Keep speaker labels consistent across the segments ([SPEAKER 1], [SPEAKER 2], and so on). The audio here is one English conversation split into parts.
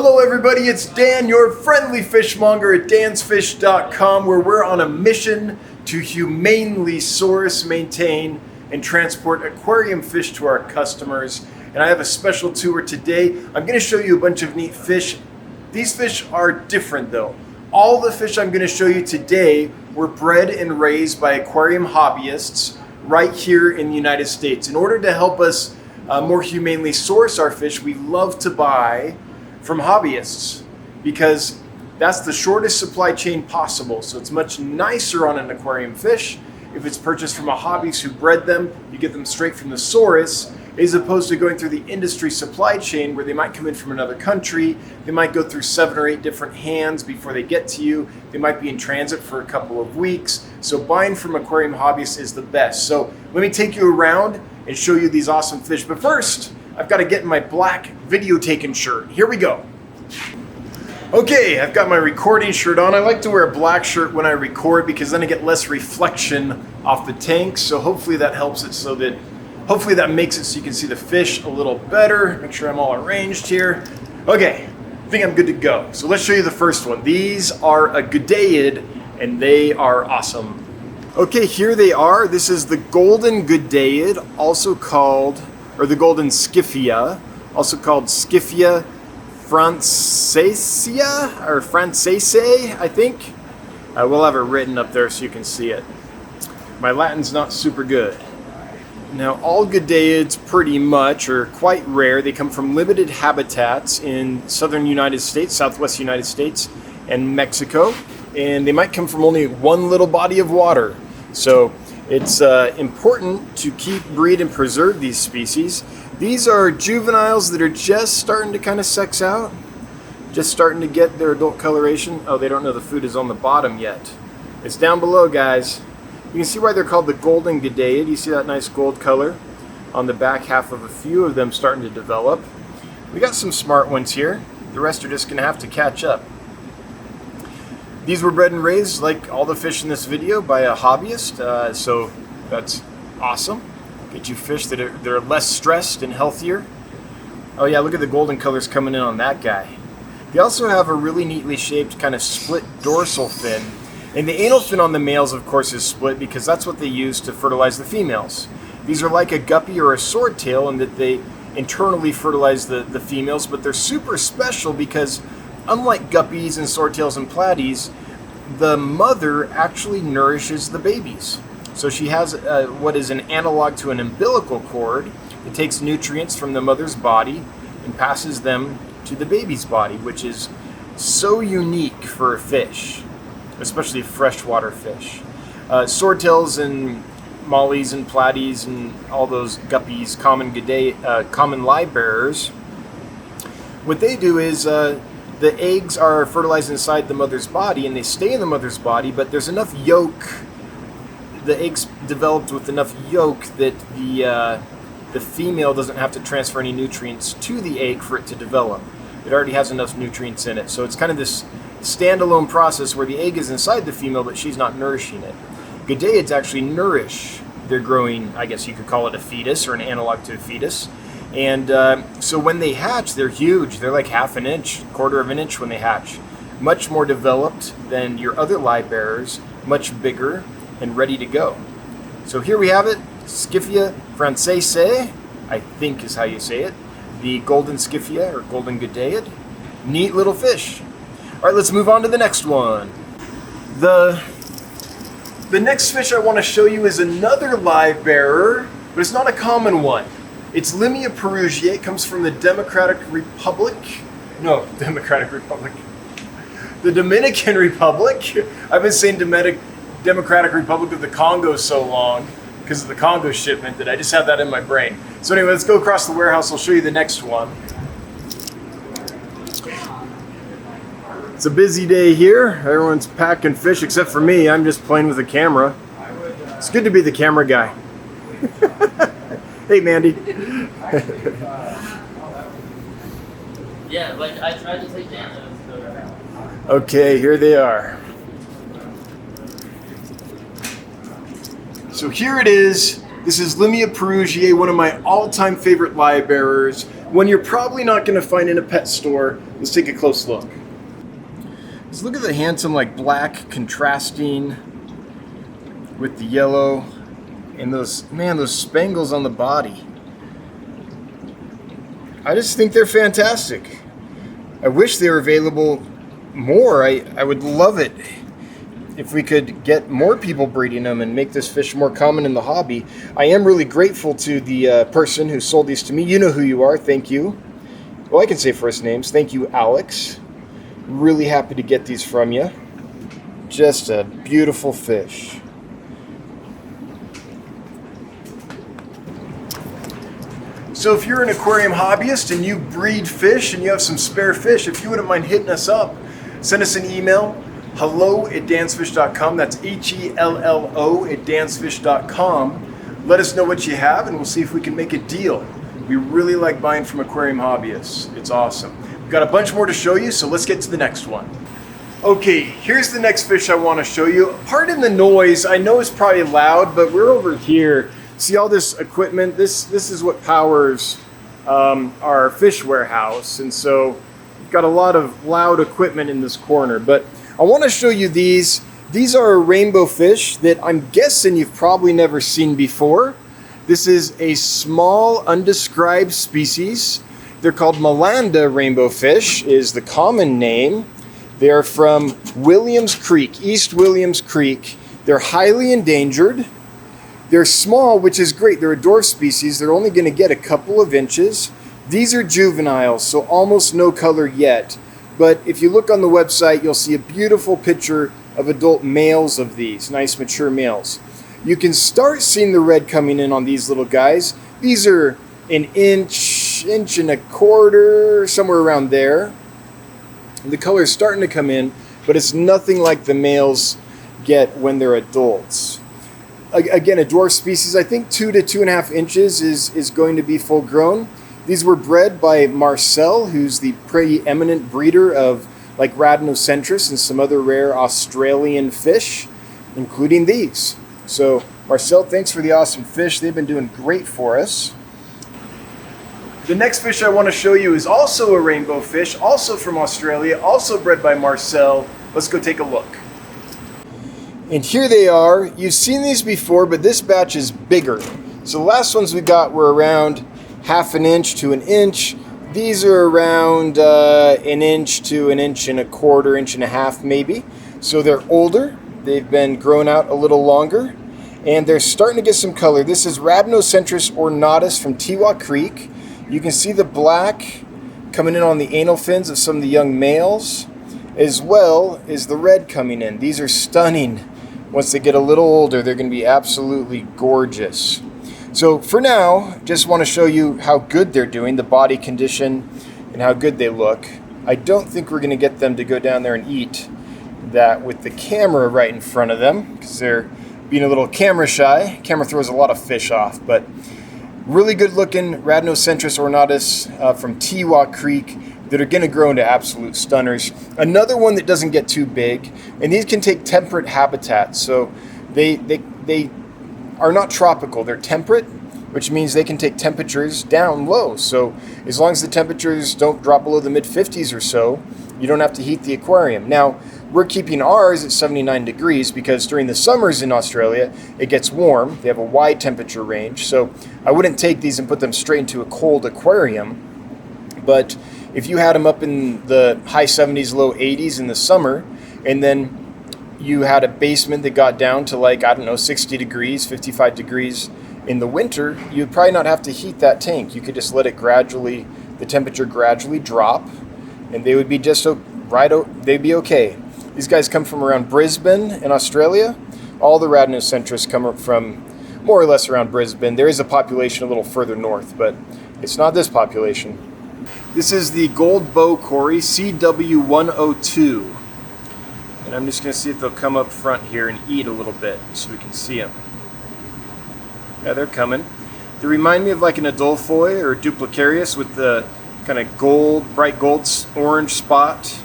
[SPEAKER 1] Hello everybody, it's Dan, your friendly fishmonger at dansfish.com, where we're on a mission to humanely source, maintain, and transport aquarium fish to our customers. And I have a special tour today. I'm going to show you a bunch of neat fish. These fish are different though. All the fish I'm going to show you today were bred and raised by aquarium hobbyists right here in the United States. In order to help us more humanely source our fish, we love to buy from hobbyists because that's the shortest supply chain possible. So it's much nicer on an aquarium fish if it's purchased from a hobbyist who bred them. You get them straight from the source, as opposed to going through the industry supply chain where they might come in from another country. They might go through 7 or 8 different hands before they get to you. They might be in transit for a couple of weeks. So buying from aquarium hobbyists is the best. So let me take you around and show you these awesome fish. But first, I've got to get in my black video taking shirt. Here we go. Okay, I've got my recording shirt on. I like to wear a black shirt when I record because then I get less reflection off the tank. So hopefully that helps it hopefully that makes it so you can see the fish a little better. Make sure I'm all arranged here. Okay, I think I'm good to go. So let's show you the first one. These are a Goodeid and they are awesome. Okay, here they are. This is the golden Goodeid, also called, or the golden Scyphia, also called Scyphia francesea, or francese, I think. We'll have it written up there so you can see it. My Latin's not super good. Now, all Goodeids pretty much are quite rare. They come from limited habitats in southern United States, southwest United States, and Mexico. And they might come from only one little body of water. So it's important to keep, breed, and preserve these species. These are juveniles that are just starting to kind of sex out, just starting to get their adult coloration. Oh, they don't know the food is on the bottom yet. It's down below, guys. You can see why they're called the golden Goodeid. You see that nice gold color on the back half of a few of them starting to develop. We got some smart ones here. The rest are just going to have to catch up. These were bred and raised, like all the fish in this video, by a hobbyist, so that's awesome. Get you fish that are less stressed and healthier. Oh yeah, look at the golden colors coming in on that guy. They also have a really neatly shaped kind of split dorsal fin. And the anal fin on the males, of course, is split because that's what they use to fertilize the females. These are like a guppy or a swordtail in that they internally fertilize the females, but they're super special because unlike guppies and swordtails and platies, the mother actually nourishes the babies. So she has what is an analog to an umbilical cord. It takes nutrients from the mother's body and passes them to the baby's body, which is so unique for a fish, especially freshwater fish. Swordtails and mollies and platies and all those guppies, common live bearers, what they do is the eggs are fertilized inside the mother's body and they stay in the mother's body, but there's enough yolk, the eggs developed with enough yolk that the female doesn't have to transfer any nutrients to the egg for it to develop. It already has enough nutrients in it. So it's kind of this standalone process where the egg is inside the female, but she's not nourishing it. Goodeids actually nourish their growing, I guess you could call it a fetus or an analog to a fetus. And so when they hatch, they're huge. They're like half an inch, quarter of an inch when they hatch. Much more developed than your other live bearers, much bigger and ready to go. So here we have it, Scyphia francese, I think is how you say it. The golden Scyphia or golden Goodeid. Neat little fish. All right, let's move on to the next one. The next fish I want to show you is another live bearer, but it's not a common one. It's Limia perugiae. It comes from the Democratic Republic. No, Democratic Republic. The Dominican Republic. I've been saying Democratic Republic of the Congo so long because of the Congo shipment that I just have that in my brain. So anyway, let's go across the warehouse. I'll show you the next one. It's a busy day here. Everyone's packing fish except for me. I'm just playing with the camera. It's good to be the camera guy. Hey, Mandy.
[SPEAKER 2] Yeah, like I tried to take damage.
[SPEAKER 1] Okay, here they are. So here it is. This is Limia perugiae, one of my all-time favorite live bearers. one you're probably not going to find in a pet store. Let's take a close look. Let's look at the handsome like black contrasting with the yellow and those spangles on the body. I just think they're fantastic. I wish they were available more. I would love it if we could get more people breeding them and make this fish more common in the hobby. I am really grateful to the person who sold these to me. You know who you are. Thank you. Well, I can say first names. Thank you, Alex. Really happy to get these from you. Just a beautiful fish. So if you're an aquarium hobbyist and you breed fish and you have some spare fish, if you wouldn't mind hitting us up, send us an email, hello@dansfish.com. That's HELLO@dansfish.com. Let us know what you have and we'll see if we can make a deal. We really like buying from aquarium hobbyists. It's awesome. We've got a bunch more to show you, so let's get to the next one. Okay, here's the next fish I want to show you. Pardon the noise. I know it's probably loud, but we're over here. See all this equipment? This is what powers our fish warehouse, and so we've got a lot of loud equipment in this corner. But I want to show you these. These are a rainbow fish that I'm guessing you've probably never seen before. This is a small, undescribed species. They're called Melanda rainbow fish, is the common name. They're from Williams Creek, East Williams Creek. They're highly endangered. They're small, which is great. They're a dwarf species. They're only going to get a couple of inches. These are juveniles, so almost no color yet. But if you look on the website, you'll see a beautiful picture of adult males of these, nice mature males. You can start seeing the red coming in on these little guys. These are an inch and a quarter, somewhere around there. The color's starting to come in, but it's nothing like the males get when they're adults. Again, a dwarf species, I think 2 to 2.5 inches is going to be full grown. These were bred by Marcel, who's the preeminent breeder of like Rhamnocentris and some other rare Australian fish, including these. So Marcel, thanks for the awesome fish. They've been doing great for us. The next fish I want to show you is also a rainbow fish, also from Australia, also bred by Marcel. Let's go take a look. And here they are. You've seen these before, but this batch is bigger. So the last ones we got were around 1/2 inch to 1 inch. These are around 1 inch to 1 1/4 inch, 1.5 maybe. So they're older. They've been grown out a little longer, and they're starting to get some color. This is Rhamnocentris ornatus from Tewa Creek. You can see the black coming in on the anal fins of some of the young males, as well as the red coming in. These are stunning. Once they get a little older, they're going to be absolutely gorgeous. So for now, just want to show you how good they're doing, the body condition, and how good they look. I don't think we're going to get them to go down there and eat that with the camera right in front of them, because they're being a little camera shy. Camera throws a lot of fish off, but really good looking Rhamnocentris ornatus from Tewa Creek that are going to grow into absolute stunners. Another one that doesn't get too big, and these can take temperate habitats, so they are not tropical, they're temperate, which means they can take temperatures down low. So as long as the temperatures don't drop below the mid-50s or so, you don't have to heat the aquarium. Now, we're keeping ours at 79 degrees because during the summers in Australia, it gets warm. They have a wide temperature range, so I wouldn't take these and put them straight into a cold aquarium. But if you had them up in the high 70s, low 80s in the summer, and then you had a basement that got down to like, I don't know, 60 degrees, 55 degrees in the winter, you'd probably not have to heat that tank. You could just let it gradually, the temperature gradually drop, and they would be just they'd be okay. These guys come from around Brisbane in Australia. All the Rhamnocentris come from more or less around Brisbane. There is a population a little further north, but it's not this population. This is the gold bow Cory CW102. And I'm just going to see if they'll come up front here and eat a little bit so we can see them. Yeah, they're coming. They remind me of like an Adolphoi or Duplicarius with the kind of gold, bright gold orange spot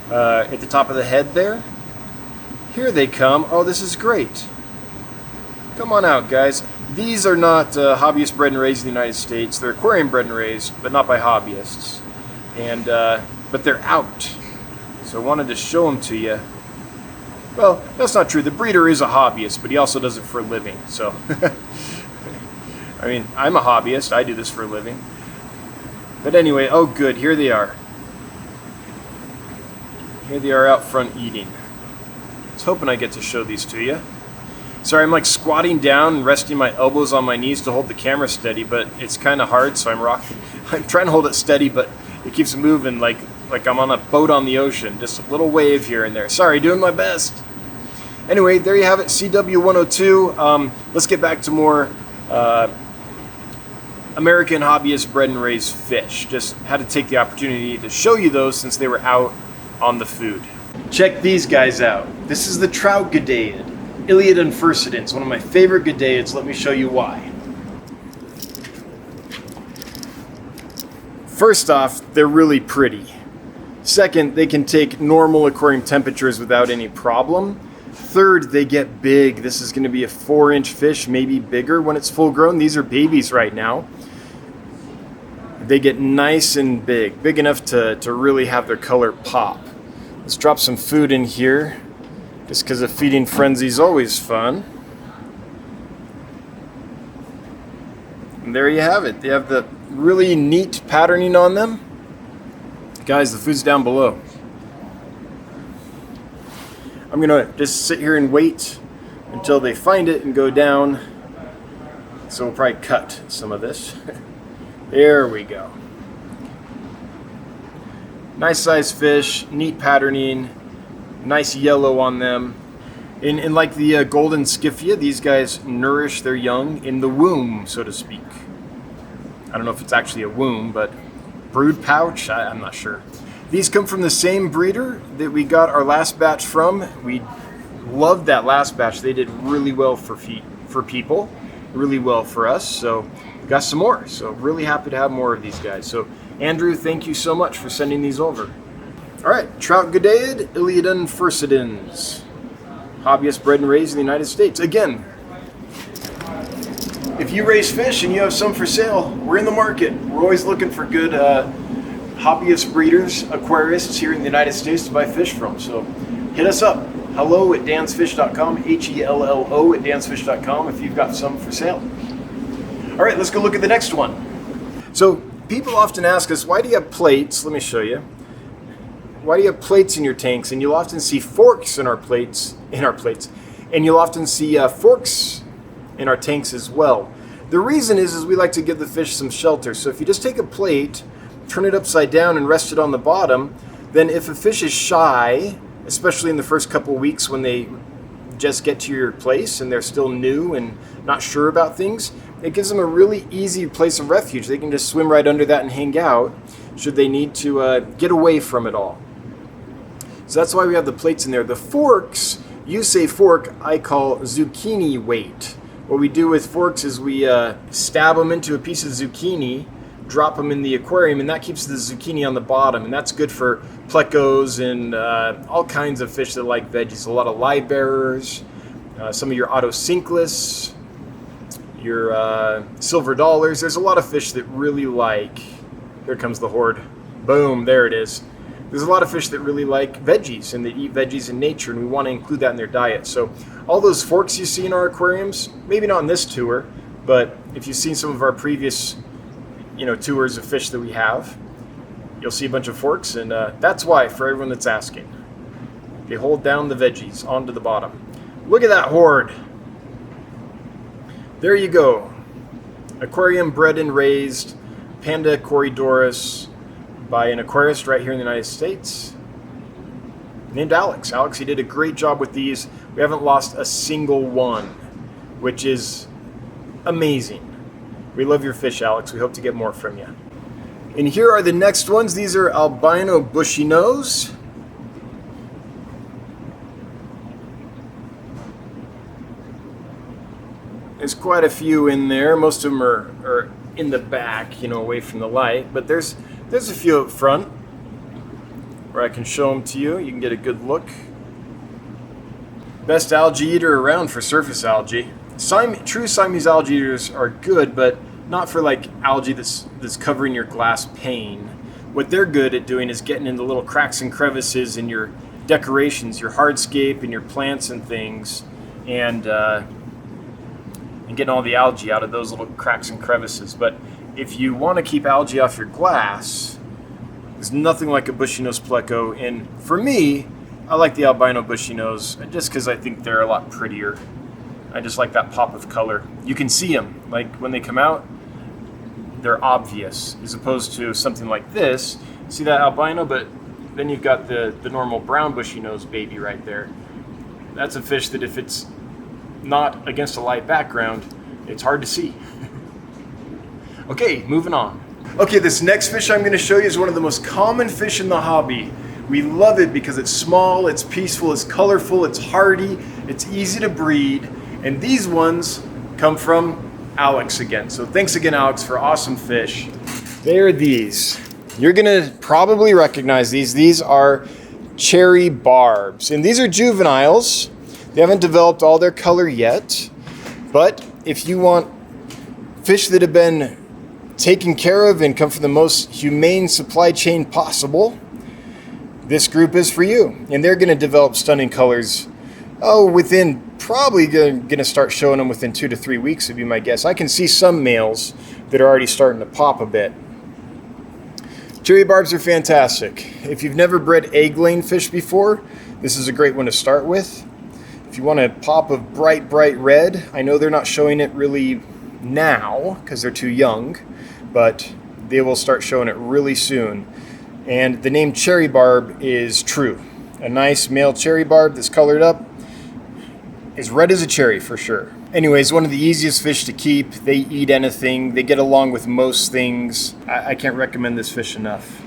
[SPEAKER 1] at the top of the head there. Here they come. Oh, this is great. Come on out, guys. These are not hobbyist bred and raised in the United States. They're aquarium bred and raised, but not by hobbyists. And but they're out, so I wanted to show them to you. Well, that's not true. The breeder is a hobbyist, but he also does it for a living. So, I mean, I'm a hobbyist. I do this for a living. But anyway, oh good, here they are. Here they are out front eating. I was hoping I get to show these to you. Sorry, I'm like squatting down and resting my elbows on my knees to hold the camera steady, but it's kind of hard, so I'm trying to hold it steady, but it keeps moving like I'm on a boat on the ocean. Just a little wave here and there. Sorry, doing my best. Anyway, there you have it, CW102. Let's get back to more American hobbyist bred and raised fish. Just had to take the opportunity to show you those since they were out on the food. Check these guys out. This is the trout Godaid, Iliad unfurcidens, one of my favorite Godaids. Let me show you why. First off, they're really pretty. Second, they can take normal aquarium temperatures without any problem. Third, they get big. This is going to be a 4-inch fish, maybe bigger when it's full grown. These are babies right now. They get nice and big enough to really have their color pop. Let's drop some food in here, just because a feeding frenzy is always fun. And there you have it. They have the really neat patterning on them. Guys, the food's down below. I'm gonna just sit here and wait until they find it and go down. So we'll probably cut some of this. There we go. Nice sized fish, neat patterning, nice yellow on them. And like the golden skiffia, these guys nourish their young in the womb, so to speak. I don't know if it's actually a womb, but brood pouch, I'm not sure. These come from the same breeder that we got our last batch from. We loved that last batch. They did really well for people, really well for us. So we got some more. So really happy to have more of these guys. So Andrew, thank you so much for sending these over. All right, trout Godaid, Iliad unfurcidens, hobbyist bred and raised in the United States. Again, if you raise fish and you have some for sale, we're in the market. We're always looking for good hobbyist breeders, aquarists here in the United States to buy fish from. So hit us up. hello@dansfish.com, HELLO@dansfish.com if you've got some for sale. All right, let's go look at the next one. So people often ask us, why do you have plates? Let me show you. Why do you have plates in your tanks? And you'll often see forks in our plates, and you'll often see forks in our tanks as well. The reason is we like to give the fish some shelter. So if you just take a plate, turn it upside down and rest it on the bottom, then if a fish is shy, especially in the first couple weeks when they just get to your place and they're still new and not sure about things, it gives them a really easy place of refuge. They can just swim right under that and hang out should they need to get away from it all. So that's why we have the plates in there. The forks, you say fork, I call zucchini weight. What we do with forks is we stab them into a piece of zucchini, drop them in the aquarium, and that keeps the zucchini on the bottom. And that's good for plecos and all kinds of fish that like veggies. A lot of live bearers, some of your autosynclists, your silver dollars. There's a lot of fish that really like, here comes the horde. Boom, there it is. There's a lot of fish that really like veggies and they eat veggies in nature, and we want to include that in their diet. So all those forks you see in our aquariums, maybe not on this tour, but if you've seen some of our previous tours of fish that we have, you'll see a bunch of forks, and that's why, for everyone that's asking. They hold down the veggies onto the bottom. Look at that horde. There you go. Aquarium bred and raised panda Corydoras by an aquarist right here in the United States named Alex. Alex, he did a great job with these. We haven't lost a single one, which is amazing. We love your fish, Alex. We hope to get more from you. And here are the next ones. These are albino bushy nose. There's quite a few in there. Most of them are in the back, away from the light. But there's a few up front where I can show them to you. You can get a good look. Best algae eater around for surface algae. True Siamese algae eaters are good, but not for like algae that's covering your glass pane. What they're good at doing is getting into little cracks and crevices in your decorations, your hardscape, and your plants and things, and getting all the algae out of those little cracks and crevices. But if you want to keep algae off your glass, there's nothing like a bushy nose pleco. And for me, I like the albino bushy nose just because I think they're a lot prettier. I just like that pop of color. You can see them, like when they come out, they're obvious, as opposed to something like this. See that albino, but then you've got the normal brown bushy nose baby right there. That's a fish that if it's not against a light background, it's hard to see. Okay, moving on. Okay, this next fish I'm going to show you is one of the most common fish in the hobby. We love it because it's small, it's peaceful, it's colorful, it's hardy, it's easy to breed, and these ones come from Alex again. So thanks again, Alex, for awesome fish. They are these. You're going to probably recognize these. These are cherry barbs, and these are juveniles. They haven't developed all their color yet, but if you want fish that have been taken care of and come from the most humane supply chain possible, this group is for you. And they're going to develop stunning colors, within probably going to start showing them within 2 to 3 weeks would be my guess. I can see some males that are already starting to pop a bit. Cherry barbs are fantastic. If you've never bred egg-laying fish before, this is a great one to start with. If you want a pop of bright red, I know they're not showing it really now because they're too young, but they will start showing it really soon. And the name cherry barb is true. A nice male cherry barb that's colored up is red as a cherry for sure. Anyways, one of the easiest fish to keep. They eat anything. They get along with most things. I can't recommend this fish enough.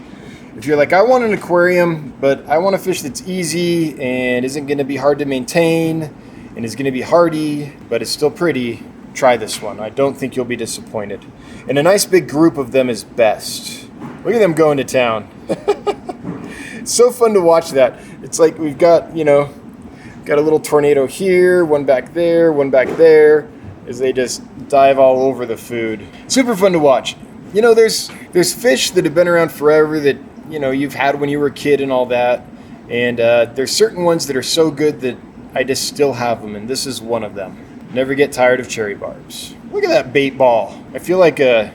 [SPEAKER 1] If you're like, I want an aquarium, but I want a fish that's easy and isn't going to be hard to maintain and is going to be hardy, but it's still pretty, try this one. I don't think you'll be disappointed. And a nice big group of them is best. Look at them going to town. It's so fun to watch that. It's like we've got, got a little tornado here, one back there, as they just dive all over the food. Super fun to watch. There's fish that have been around forever that, you've had when you were a kid and all that. And there's certain ones that are so good that I just still have them, and this is one of them. Never get tired of cherry barbs. Look at that bait ball. I feel like a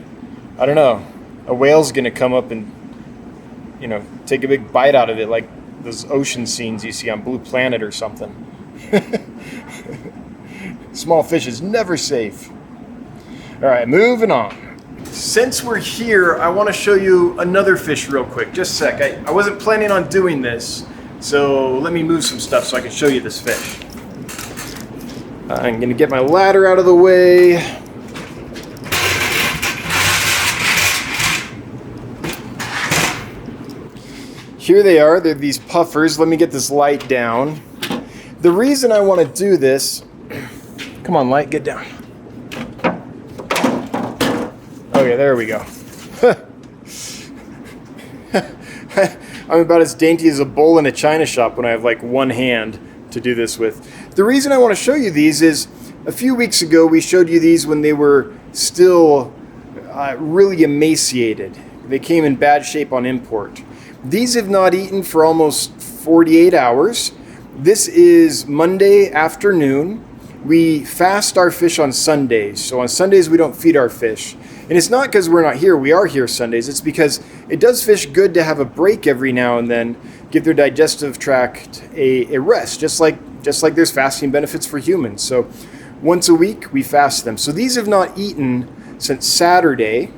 [SPEAKER 1] whale's gonna come up and, take a big bite out of it, like those ocean scenes you see on Blue Planet or something. Small fish is never safe. All right, moving on. Since we're here, I want to show you another fish real quick. Just a sec. I wasn't planning on doing this, so let me move some stuff so I can show you this fish. I'm going to get my ladder out of the way. Here they are. They're these puffers. Let me get this light down. The reason I want to do this... Come on, light, get down. Okay, there we go. I'm about as dainty as a bowl in a china shop when I have like one hand to do this with. The reason I want to show you these is a few weeks ago we showed you these when they were still really emaciated. They came in bad shape on import. These have not eaten for almost 48 hours. This is Monday afternoon. We fast our fish on Sundays. So on Sundays we don't feed our fish. And it's not because we're not here. We are here Sundays. It's because it does fish good to have a break every now and then, give their digestive tract a rest, just like there's fasting benefits for humans. So once a week we fast them. So these have not eaten since Saturday.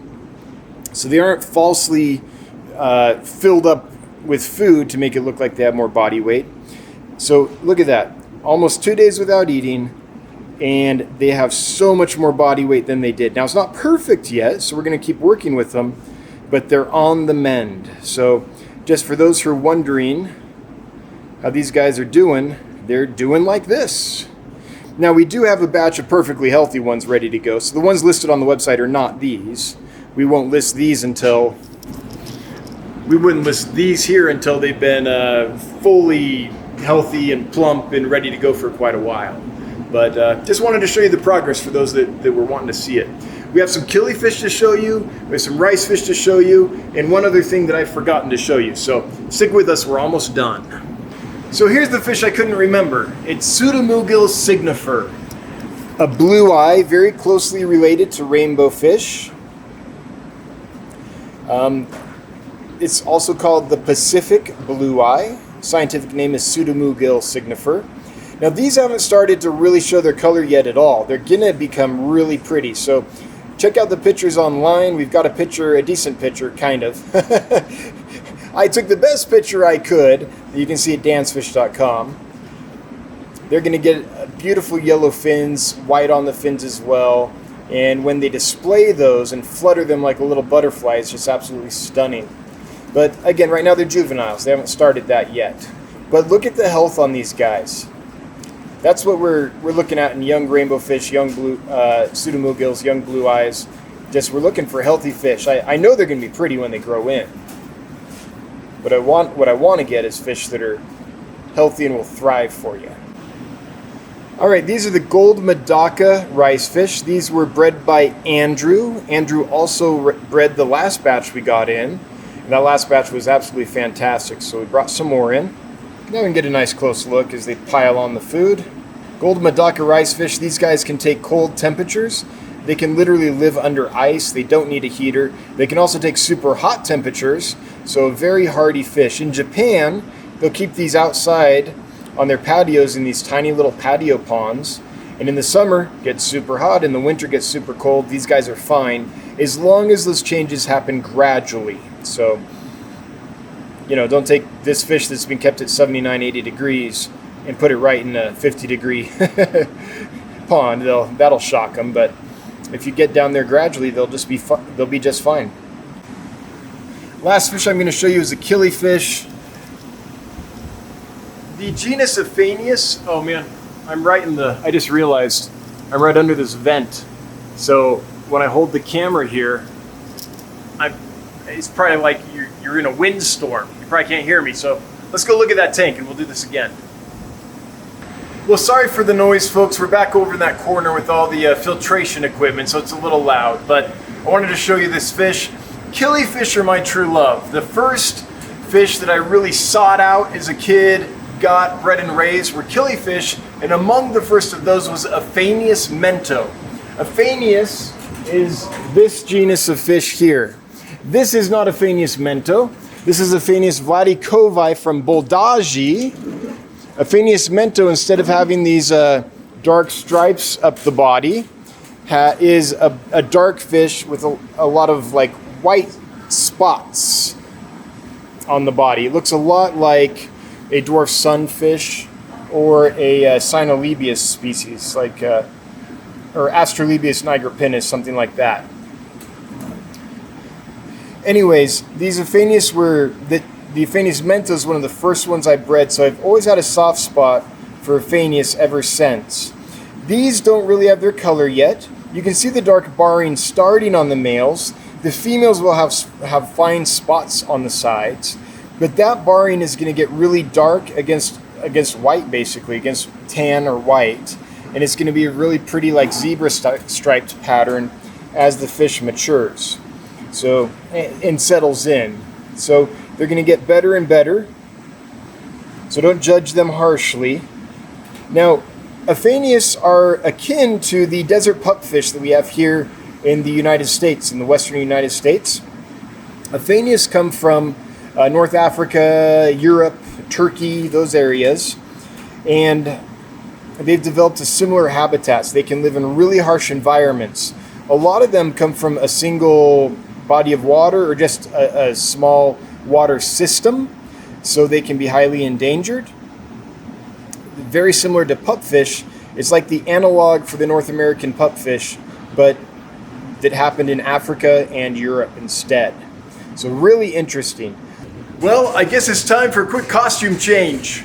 [SPEAKER 1] So they aren't falsely filled up with food to make it look like they have more body weight. So look at that. Almost 2 days without eating. And they have so much more body weight than they did. Now, it's not perfect yet, so we're going to keep working with them, but they're on the mend. So just for those who are wondering how these guys are doing, they're doing like this. Now, we do have a batch of perfectly healthy ones ready to go. So the ones listed on the website are not these. We won't list these until... We wouldn't list these here until they've been fully healthy and plump and ready to go for quite a while. But just wanted to show you the progress for those that were wanting to see it. We have some killifish to show you, we have some rice fish to show you, and one other thing that I've forgotten to show you. So stick with us, we're almost done. So here's the fish I couldn't remember. It's Pseudomugil signifer, a blue eye, very closely related to rainbow fish. It's also called the Pacific blue eye. Scientific name is Pseudomugil signifer. Now these haven't started to really show their color yet at all. They're gonna become really pretty. So check out the pictures online. We've got a picture, a decent picture, kind of. I took the best picture I could. You can see at dansfish.com. They're gonna get beautiful yellow fins, white on the fins as well. And when they display those and flutter them like a little butterfly, it's just absolutely stunning. But again, right now they're juveniles. They haven't started that yet. But look at the health on these guys. That's what we're looking at in young rainbow fish, young blue pseudomugils, young blue eyes. Just we're looking for healthy fish. I know they're going to be pretty when they grow in. But what I want to get is fish that are healthy and will thrive for you. All right, these are the gold medaka rice fish. These were bred by Andrew. Andrew also bred the last batch we got in. And that last batch was absolutely fantastic, so we brought some more in. Now we can get a nice close look as they pile on the food. Gold medaka rice fish, these guys can take cold temperatures. They can literally live under ice. They don't need a heater. They can also take super hot temperatures, so a very hardy fish. In Japan, they'll keep these outside on their patios in these tiny little patio ponds. And in the summer, gets super hot. In the winter, gets super cold. These guys are fine as long as those changes happen gradually. So, you know, don't take this fish that's been kept at 79, 80 degrees and put it right in a 50-degree pond. That'll shock them. But if you get down there gradually, they'll be just fine. Last fish I'm going to show you is a killifish. The genus Aphanius. Oh man, I just realized I'm right under this vent. So when I hold the camera here, it's probably like you're in a windstorm. You probably can't hear me. So let's go look at that tank and we'll do this again. Well, sorry for the noise, folks. We're back over in that corner with all the filtration equipment, so it's a little loud. But I wanted to show you this fish. Killifish are my true love. The first fish that I really sought out as a kid, got, bred and raised, were killifish, and among the first of those was Aphanius mento. Aphanius is this genus of fish here. This is not Aphanius mento. This is Aphanius vladikovi from Boldaji. Aphanius mento, instead of having these dark stripes up the body, is a dark fish with a lot of like white spots on the body. It looks a lot like a dwarf sunfish or a Cynolebius species, like or Astrolabius nigropinnus, something like that. Anyways, these Aphanius the Aphanius mento is one of the first ones I bred, so I've always had a soft spot for Aphanius ever since. These don't really have their color yet. You can see the dark barring starting on the males. The females will have fine spots on the sides, but that barring is going to get really dark against white, basically, against tan or white, and it's going to be a really pretty like zebra striped pattern as the fish matures. So, and settles in. So they're going to get better and better. So don't judge them harshly. Now, Aphanius are akin to the desert pupfish that we have here in the United States, in the western United States. Aphanius come from North Africa, Europe, Turkey, those areas. And they've developed a similar habitats. They can live in really harsh environments. A lot of them come from a single body of water or just a small water system, so they can be highly endangered. Very similar to pupfish. It's like the analog for the North American pupfish, but that happened in Africa and Europe instead. So really interesting. Well, I guess it's time for a quick costume change.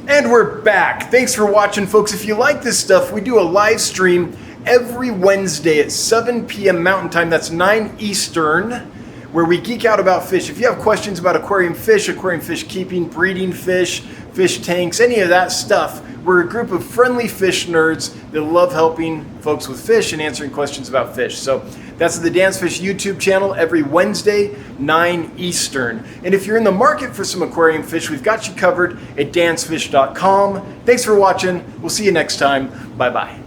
[SPEAKER 1] And we're back. Thanks for watching, folks. If you like this stuff, we do a live stream every Wednesday at 7 p.m. Mountain Time. That's 9 Eastern. where we geek out about fish. If you have questions about aquarium fish keeping, breeding fish tanks, any of that stuff, we're a group of friendly fish nerds that love helping folks with fish and answering questions about fish. So that's the Dan's Fish YouTube channel every Wednesday, 9 Eastern. And if you're in the market for some aquarium fish, we've got you covered at dansfish.com. Thanks for watching. We'll see you next time. Bye-bye.